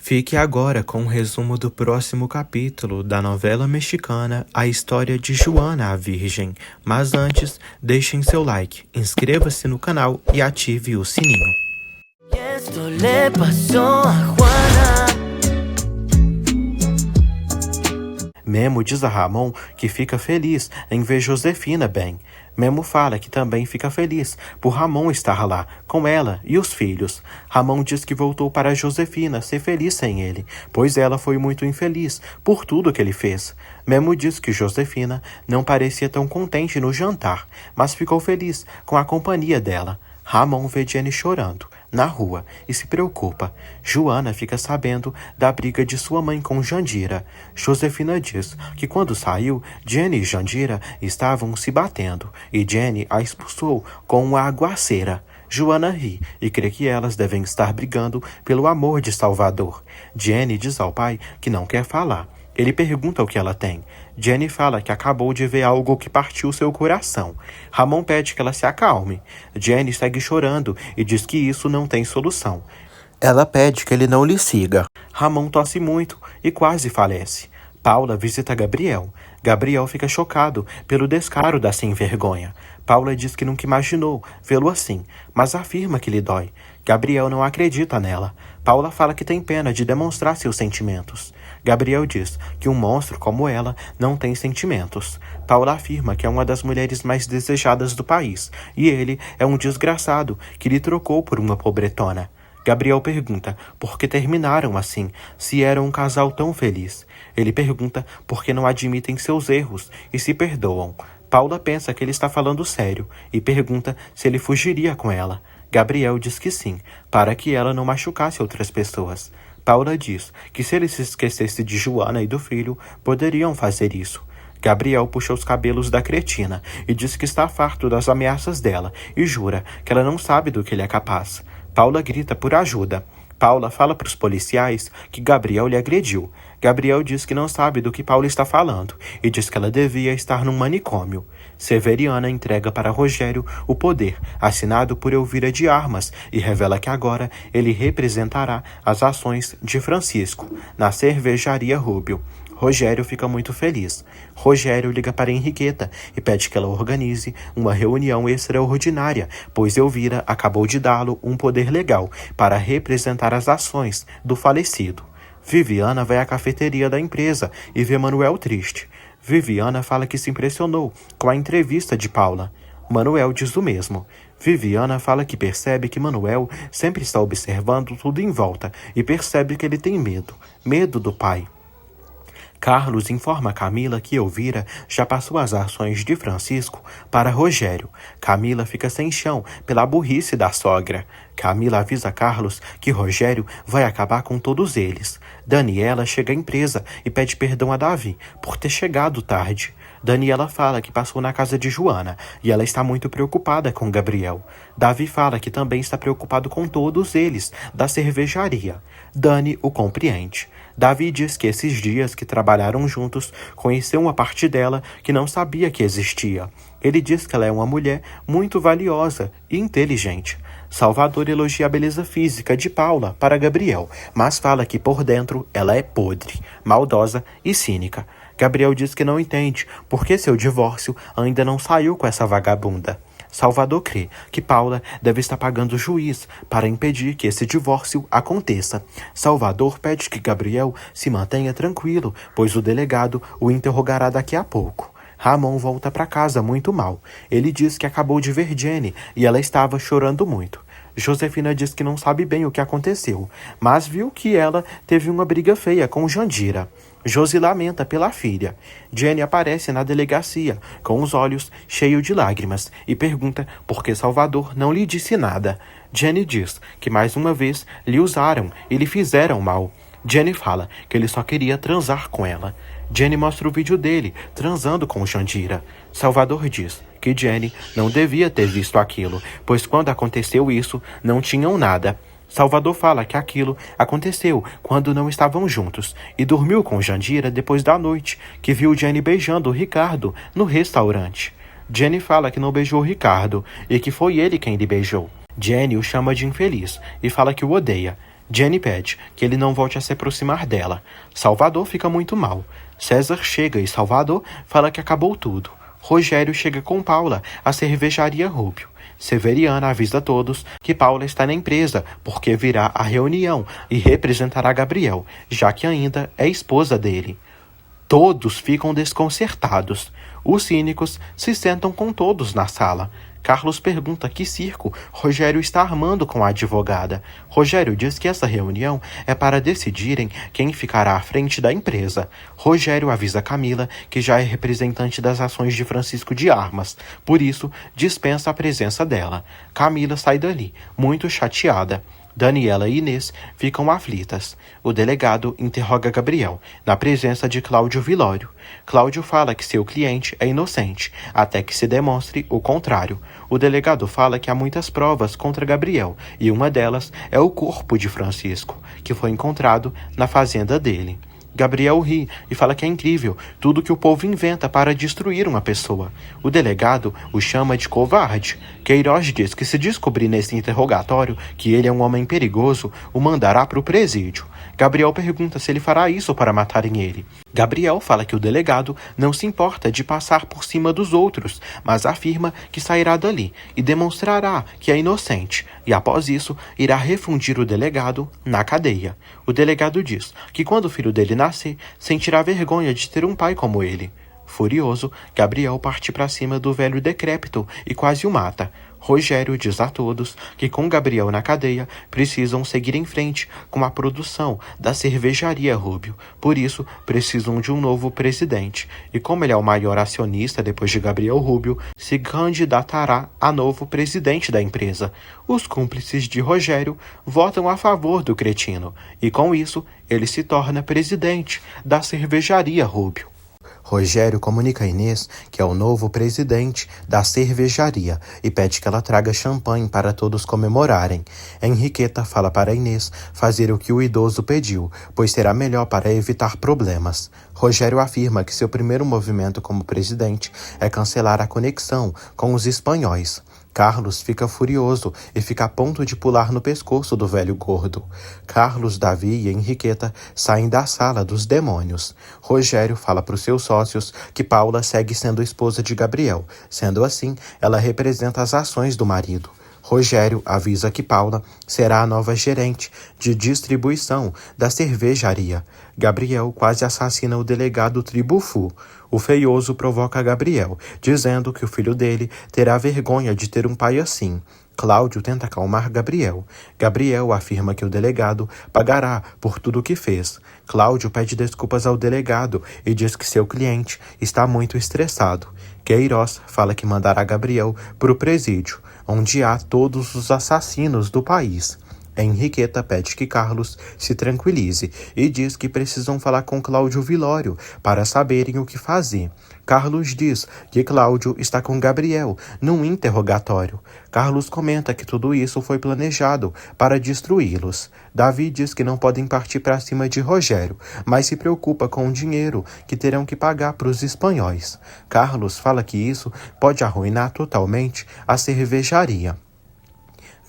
Fique agora com um resumo do próximo capítulo da novela mexicana A História de Juana a Virgem. Mas antes, deixem seu like, inscreva-se no canal e ative o sininho. Memo diz a Ramon que fica feliz em ver Josefina bem. Memo fala que também fica feliz por Ramon estar lá, com ela e os filhos. Ramon diz que voltou para Josefina ser feliz sem ele, pois ela foi muito infeliz por tudo que ele fez. Memo diz que Josefina não parecia tão contente no jantar, mas ficou feliz com a companhia dela. Ramon vê Jenny chorando na rua e se preocupa. Joana fica sabendo da briga de sua mãe com Jandira. Josefina diz que quando saiu, Jenny e Jandira estavam se batendo e Jenny a expulsou com uma aguaceira. Joana ri e crê que elas devem estar brigando pelo amor de Salvador. Jenny diz ao pai que não quer falar. Ele pergunta o que ela tem. Jenny fala que acabou de ver algo que partiu seu coração. Ramon pede que ela se acalme. Jenny segue chorando e diz que isso não tem solução. Ela pede que ele não lhe siga. Ramon tosse muito e quase falece. Paula visita Gabriel. Gabriel fica chocado pelo descaro da sem-vergonha. Paula diz que nunca imaginou vê-lo assim, mas afirma que lhe dói. Gabriel não acredita nela. Paula fala que tem pena de demonstrar seus sentimentos. Gabriel diz que um monstro como ela não tem sentimentos. Paula afirma que é uma das mulheres mais desejadas do país, e ele é um desgraçado que lhe trocou por uma pobretona. Gabriel pergunta por que terminaram assim, se eram um casal tão feliz. Ele pergunta por que não admitem seus erros e se perdoam. Paula pensa que ele está falando sério e pergunta se ele fugiria com ela. Gabriel diz que sim, para que ela não machucasse outras pessoas. Paula diz que se ele se esquecesse de Joana e do filho, poderiam fazer isso. Gabriel puxa os cabelos da cretina e diz que está farto das ameaças dela e jura que ela não sabe do que ele é capaz. Paula grita por ajuda. Paula fala para os policiais que Gabriel lhe agrediu. Gabriel diz que não sabe do que Paula está falando e diz que ela devia estar num manicômio. Severiana entrega para Rogério o poder, assinado por Elvira de Armas, e revela que agora ele representará as ações de Francisco na cervejaria Rúbio. Rogério fica muito feliz. Rogério liga para Henriqueta e pede que ela organize uma reunião extraordinária, pois Elvira acabou de dá-lo um poder legal para representar as ações do falecido. Viviana vai à cafeteria da empresa e vê Manuel triste. Viviana fala que se impressionou com a entrevista de Paula. Manuel diz o mesmo. Viviana fala que percebe que Manuel sempre está observando tudo em volta e percebe que ele tem medo do pai. Carlos informa Camila que Elvira já passou as ações de Francisco para Rogério. Camila fica sem chão pela burrice da sogra. Camila avisa Carlos que Rogério vai acabar com todos eles. Daniela chega à empresa e pede perdão a Davi por ter chegado tarde. Daniela fala que passou na casa de Joana e ela está muito preocupada com Gabriel. Davi fala que também está preocupado com todos eles da cervejaria. Dani o compreende. Davi diz que esses dias que trabalharam juntos, conheceu uma parte dela que não sabia que existia. Ele diz que ela é uma mulher muito valiosa e inteligente. Salvador elogia a beleza física de Paula para Gabriel, mas fala que por dentro ela é podre, maldosa e cínica. Gabriel diz que não entende porque seu divórcio ainda não saiu com essa vagabunda. Salvador crê que Paula deve estar pagando o juiz para impedir que esse divórcio aconteça. Salvador pede que Gabriel se mantenha tranquilo, pois o delegado o interrogará daqui a pouco. Ramon volta para casa muito mal. Ele diz que acabou de ver Jenny e ela estava chorando muito. Josefina diz que não sabe bem o que aconteceu, mas viu que ela teve uma briga feia com Jandira. Josi lamenta pela filha. Jenny aparece na delegacia, com os olhos cheios de lágrimas, e pergunta por que Salvador não lhe disse nada. Jenny diz que mais uma vez lhe usaram e lhe fizeram mal. Jenny fala que ele só queria transar com ela. Jenny mostra o vídeo dele transando com Jandira. Salvador diz que Jenny não devia ter visto aquilo, pois quando aconteceu isso, não tinham nada. Salvador fala que aquilo aconteceu quando não estavam juntos e dormiu com Jandira depois da noite que viu Jenny beijando o Ricardo no restaurante. Jenny fala que não beijou o Ricardo e que foi ele quem lhe beijou. Jenny o chama de infeliz e fala que o odeia. Jenny pede que ele não volte a se aproximar dela. Salvador fica muito mal. César chega e Salvador fala que acabou tudo. Rogério chega com Paula à cervejaria Rúbio. Severiana avisa a todos que Paula está na empresa porque virá à reunião e representará Gabriel, já que ainda é esposa dele. Todos ficam desconcertados. Os cínicos se sentam com todos na sala. Carlos pergunta que circo Rogério está armando com a advogada. Rogério diz que essa reunião é para decidirem quem ficará à frente da empresa. Rogério avisa Camila que já é representante das ações de Francisco de Armas, por isso dispensa a presença dela. Camila sai dali, muito chateada. Daniela e Inês ficam aflitas. O delegado interroga Gabriel, na presença de Cláudio Vilório. Cláudio fala que seu cliente é inocente, até que se demonstre o contrário. O delegado fala que há muitas provas contra Gabriel, e uma delas é o corpo de Francisco, que foi encontrado na fazenda dele. Gabriel ri e fala que é incrível tudo que o povo inventa para destruir uma pessoa. O delegado o chama de covarde. Queiroz diz que se descobrir nesse interrogatório que ele é um homem perigoso, o mandará para o presídio. Gabriel pergunta se ele fará isso para matarem ele. Gabriel fala que o delegado não se importa de passar por cima dos outros, mas afirma que sairá dali e demonstrará que é inocente, e após isso irá refundir o delegado na cadeia. O delegado diz que quando o filho dele nascer, sentirá vergonha de ter um pai como ele. Furioso, Gabriel parte para cima do velho decrépito e quase o mata. Rogério diz a todos que com Gabriel na cadeia precisam seguir em frente com a produção da cervejaria Rúbio. Por isso, precisam de um novo presidente. E como ele é o maior acionista depois de Gabriel Rúbio, se candidatará a novo presidente da empresa. Os cúmplices de Rogério votam a favor do cretino. E com isso, ele se torna presidente da cervejaria Rúbio. Rogério comunica a Inês que é o novo presidente da cervejaria e pede que ela traga champanhe para todos comemorarem. Henriqueta fala para Inês fazer o que o idoso pediu, pois será melhor para evitar problemas. Rogério afirma que seu primeiro movimento como presidente é cancelar a conexão com os espanhóis. Carlos fica furioso e fica a ponto de pular no pescoço do velho gordo. Carlos, Davi e Henriqueta saem da sala dos demônios. Rogério fala para os seus sócios que Paula segue sendo esposa de Gabriel. Sendo assim, ela representa as ações do marido. Rogério avisa que Paula será a nova gerente de distribuição da cervejaria. Gabriel quase assassina o delegado Tribufu. O feioso provoca Gabriel, dizendo que o filho dele terá vergonha de ter um pai assim. Cláudio tenta acalmar Gabriel. Gabriel afirma que o delegado pagará por tudo o que fez. Cláudio pede desculpas ao delegado e diz que seu cliente está muito estressado. Queiroz fala que mandará Gabriel para o presídio, onde há todos os assassinos do país. Henriqueta pede que Carlos se tranquilize e diz que precisam falar com Cláudio Vilório para saberem o que fazer. Carlos diz que Cláudio está com Gabriel num interrogatório. Carlos comenta que tudo isso foi planejado para destruí-los. Davi diz que não podem partir para cima de Rogério, mas se preocupa com o dinheiro que terão que pagar para os espanhóis. Carlos fala que isso pode arruinar totalmente a cervejaria.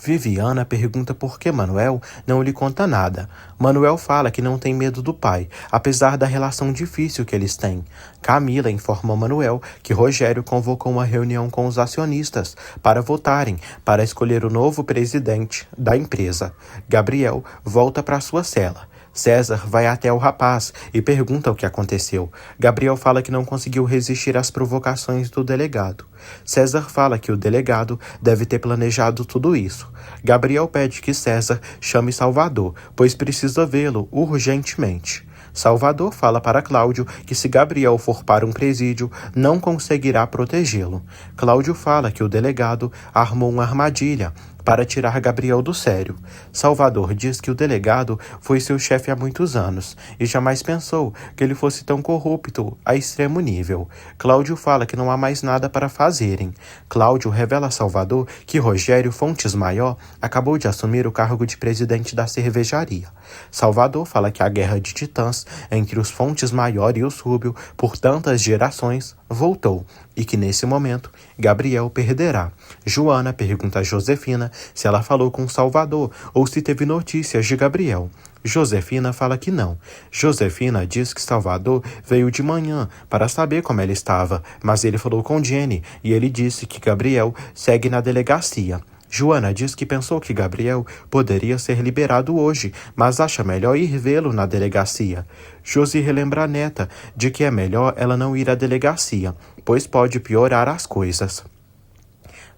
Viviana pergunta por que Manuel não lhe conta nada. Manuel fala que não tem medo do pai, apesar da relação difícil que eles têm. Camila informa Manuel que Rogério convocou uma reunião com os acionistas para votarem para escolher o novo presidente da empresa. Gabriel volta para sua cela. César vai até o rapaz e pergunta o que aconteceu. Gabriel fala que não conseguiu resistir às provocações do delegado. César fala que o delegado deve ter planejado tudo isso. Gabriel pede que César chame Salvador, pois precisa vê-lo urgentemente. Salvador fala para Cláudio que se Gabriel for para um presídio, não conseguirá protegê-lo. Cláudio fala que o delegado armou uma armadilha para tirar Gabriel do sério. Salvador diz que o delegado foi seu chefe há muitos anos e jamais pensou que ele fosse tão corrupto a extremo nível. Cláudio fala que não há mais nada para fazerem. Cláudio revela a Salvador que Rogério Fontes Maior acabou de assumir o cargo de presidente da cervejaria. Salvador fala que a guerra de titãs entre os Fontes Maior e os Rúbio por tantas gerações voltou e que nesse momento Gabriel perderá. Joana pergunta a Josefina se ela falou com Salvador ou se teve notícias de Gabriel. Josefina fala que não. Josefina diz que Salvador veio de manhã para saber como ela estava, mas ele falou com Jenny e ele disse que Gabriel segue na delegacia. Joana diz que pensou que Gabriel poderia ser liberado hoje, mas acha melhor ir vê-lo na delegacia. Josi relembra a neta de que é melhor ela não ir à delegacia, pois pode piorar as coisas.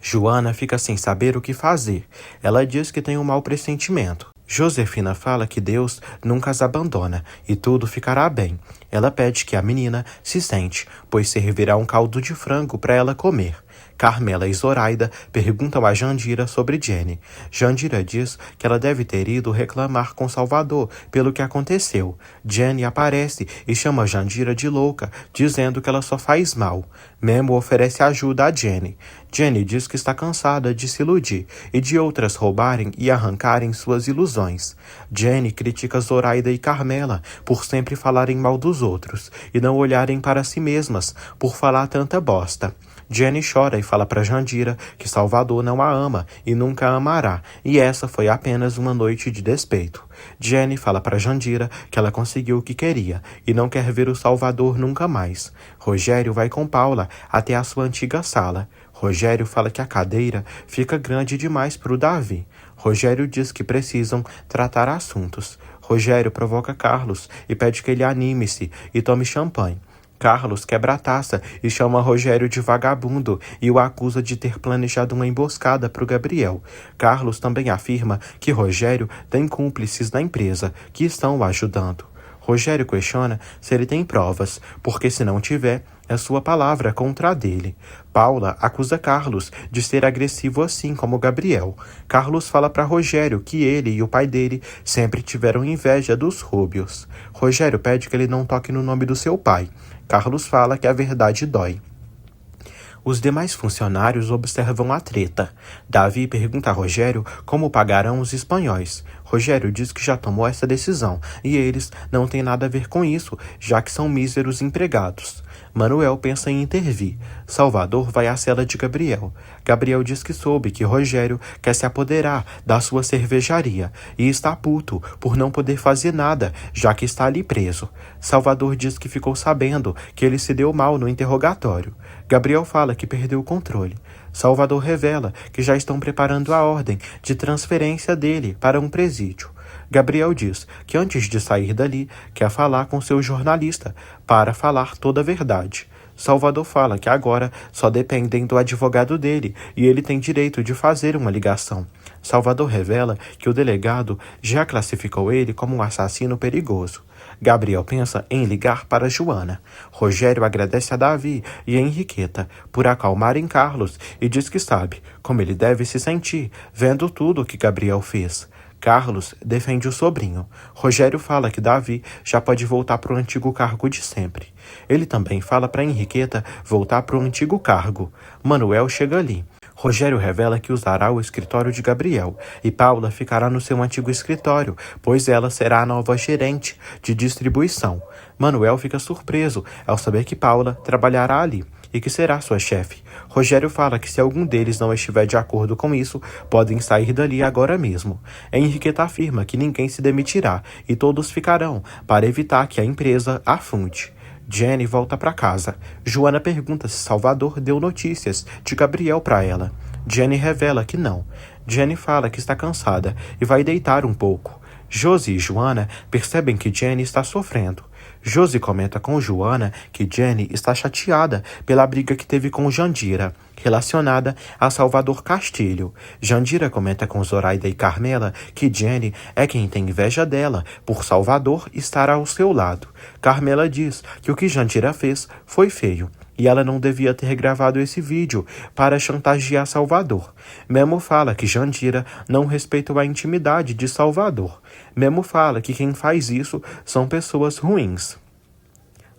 Joana fica sem saber o que fazer. Ela diz que tem um mau pressentimento. Josefina fala que Deus nunca as abandona e tudo ficará bem. Ela pede que a menina se sente, pois servirá um caldo de frango para ela comer. Carmela e Zoraida perguntam a Jandira sobre Jenny. Jandira diz que ela deve ter ido reclamar com Salvador pelo que aconteceu. Jenny aparece e chama Jandira de louca, dizendo que ela só faz mal. Memo oferece ajuda a Jenny. Jenny diz que está cansada de se iludir e de outras roubarem e arrancarem suas ilusões. Jenny critica Zoraida e Carmela por sempre falarem mal dos outros e não olharem para si mesmas por falar tanta bosta. Jenny chora e fala para Jandira que Salvador não a ama e nunca a amará, e essa foi apenas uma noite de despeito. Jenny fala para Jandira que ela conseguiu o que queria e não quer ver o Salvador nunca mais. Rogério vai com Paula até a sua antiga sala. Rogério fala que a cadeira fica grande demais para o Davi. Rogério diz que precisam tratar assuntos. Rogério provoca Carlos e pede que ele anime-se e tome champanhe. Carlos quebra a taça e chama Rogério de vagabundo e o acusa de ter planejado uma emboscada para o Gabriel. Carlos também afirma que Rogério tem cúmplices na empresa que estão o ajudando. Rogério questiona se ele tem provas, porque se não tiver, é sua palavra contra a dele. Paula acusa Carlos de ser agressivo assim como Gabriel. Carlos fala para Rogério que ele e o pai dele sempre tiveram inveja dos Rúbios. Rogério pede que ele não toque no nome do seu pai. Carlos fala que a verdade dói. Os demais funcionários observam a treta. Davi pergunta a Rogério como pagarão os espanhóis. Rogério diz que já tomou essa decisão e eles não têm nada a ver com isso, já que são míseros empregados. Manuel pensa em intervir. Salvador vai à cela de Gabriel. Gabriel diz que soube que Rogério quer se apoderar da sua cervejaria e está puto por não poder fazer nada, já que está ali preso. Salvador diz que ficou sabendo que ele se deu mal no interrogatório. Gabriel fala que perdeu o controle. Salvador revela que já estão preparando a ordem de transferência dele para um presídio. Gabriel diz que antes de sair dali, quer falar com seu jornalista para falar toda a verdade. Salvador fala que agora só dependem do advogado dele e ele tem direito de fazer uma ligação. Salvador revela que o delegado já classificou ele como um assassino perigoso. Gabriel pensa em ligar para Joana. Rogério agradece a Davi e a Henriqueta por acalmarem Carlos e diz que sabe como ele deve se sentir vendo tudo o que Gabriel fez. Carlos defende o sobrinho. Rogério fala que Davi já pode voltar para o antigo cargo de sempre. Ele também fala para Henriqueta voltar para o antigo cargo. Manuel chega ali. Rogério revela que usará o escritório de Gabriel e Paula ficará no seu antigo escritório, pois ela será a nova gerente de distribuição. Manuel fica surpreso ao saber que Paula trabalhará ali e que será sua chefe. Rogério fala que se algum deles não estiver de acordo com isso, podem sair dali agora mesmo. Henriqueta afirma que ninguém se demitirá e todos ficarão para evitar que a empresa afunde. Jenny volta para casa. Joana pergunta se Salvador deu notícias de Gabriel para ela. Jenny revela que não. Jenny fala que está cansada e vai deitar um pouco. Josi e Joana percebem que Jenny está sofrendo. Josi comenta com Joana que Jenny está chateada pela briga que teve com Jandira, relacionada a Salvador Castilho. Jandira comenta com Zoraida e Carmela que Jenny é quem tem inveja dela por Salvador estar ao seu lado. Carmela diz que o que Jandira fez foi feio e ela não devia ter gravado esse vídeo para chantagear Salvador. Memo fala que Jandira não respeitou a intimidade de Salvador. Memo fala que quem faz isso são pessoas ruins.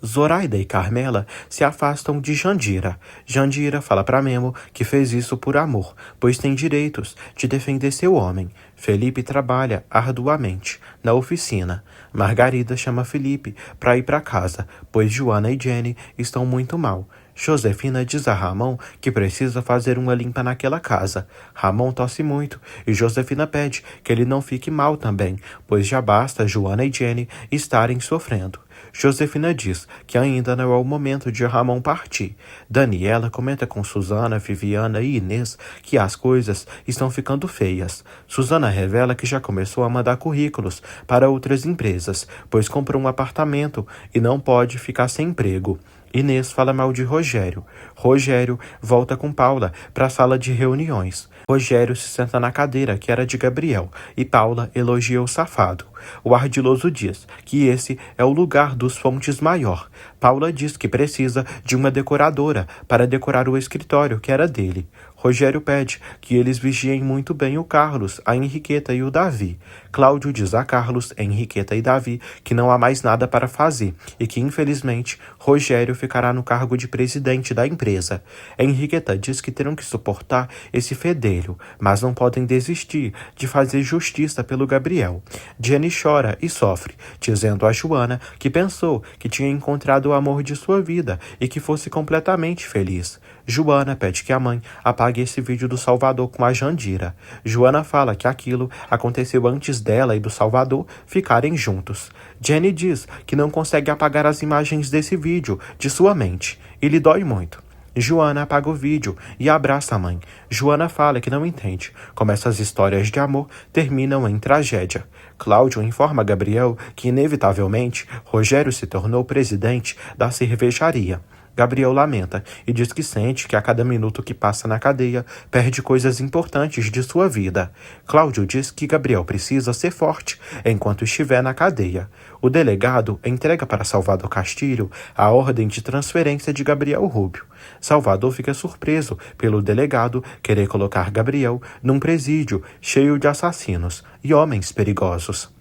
Zoraida e Carmela se afastam de Jandira. Jandira fala para Memo que fez isso por amor, pois tem direitos de defender seu homem. Felipe trabalha arduamente na oficina. Margarida chama Felipe para ir para casa, pois Joana e Jenny estão muito mal. Josefina diz a Ramon que precisa fazer uma limpa naquela casa. Ramon tosse muito e Josefina pede que ele não fique mal também, pois já basta Joana e Jenny estarem sofrendo. Josefina diz que ainda não é o momento de Ramon partir. Daniela comenta com Susana, Viviana e Inês que as coisas estão ficando feias. Susana revela que já começou a mandar currículos para outras empresas, pois comprou um apartamento e não pode ficar sem emprego. Inês fala mal de Rogério. Rogério volta com Paula para a sala de reuniões. Rogério se senta na cadeira que era de Gabriel e Paula elogia o safado. O ardiloso diz que esse é o lugar dos Fontes Maior. Paula diz que precisa de uma decoradora para decorar o escritório que era dele. Rogério pede que eles vigiem muito bem o Carlos, a Henriqueta e o Davi. Cláudio diz a Carlos, Henriqueta e Davi que não há mais nada para fazer e que, infelizmente, Rogério ficará no cargo de presidente da empresa. Henriqueta diz que terão que suportar esse fedelho, mas não podem desistir de fazer justiça pelo Gabriel. Jenny chora e sofre, dizendo a Joana que pensou que tinha encontrado o amor de sua vida e que fosse completamente feliz. Joana pede que a mãe apague esse vídeo do Salvador com a Jandira. Joana fala que aquilo aconteceu antes dela e do Salvador ficarem juntos. Jenny diz que não consegue apagar as imagens desse vídeo de sua mente e lhe dói muito. Joana apaga o vídeo e abraça a mãe. Joana fala que não entende como essas histórias de amor terminam em tragédia. Cláudio informa a Gabriel que, inevitavelmente, Rogério se tornou presidente da cervejaria. Gabriel lamenta e diz que sente que a cada minuto que passa na cadeia perde coisas importantes de sua vida. Cláudio diz que Gabriel precisa ser forte enquanto estiver na cadeia. O delegado entrega para Salvador Castilho a ordem de transferência de Gabriel Rubio. Salvador fica surpreso pelo delegado querer colocar Gabriel num presídio cheio de assassinos e homens perigosos.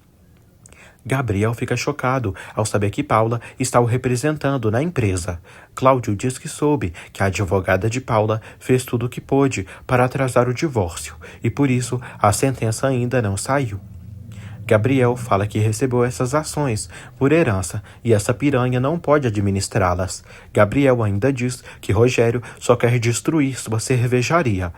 Gabriel fica chocado ao saber que Paula está o representando na empresa. Cláudio diz que soube que a advogada de Paula fez tudo o que pôde para atrasar o divórcio e por isso a sentença ainda não saiu. Gabriel fala que recebeu essas ações por herança e essa piranha não pode administrá-las. Gabriel ainda diz que Rogério só quer destruir sua cervejaria.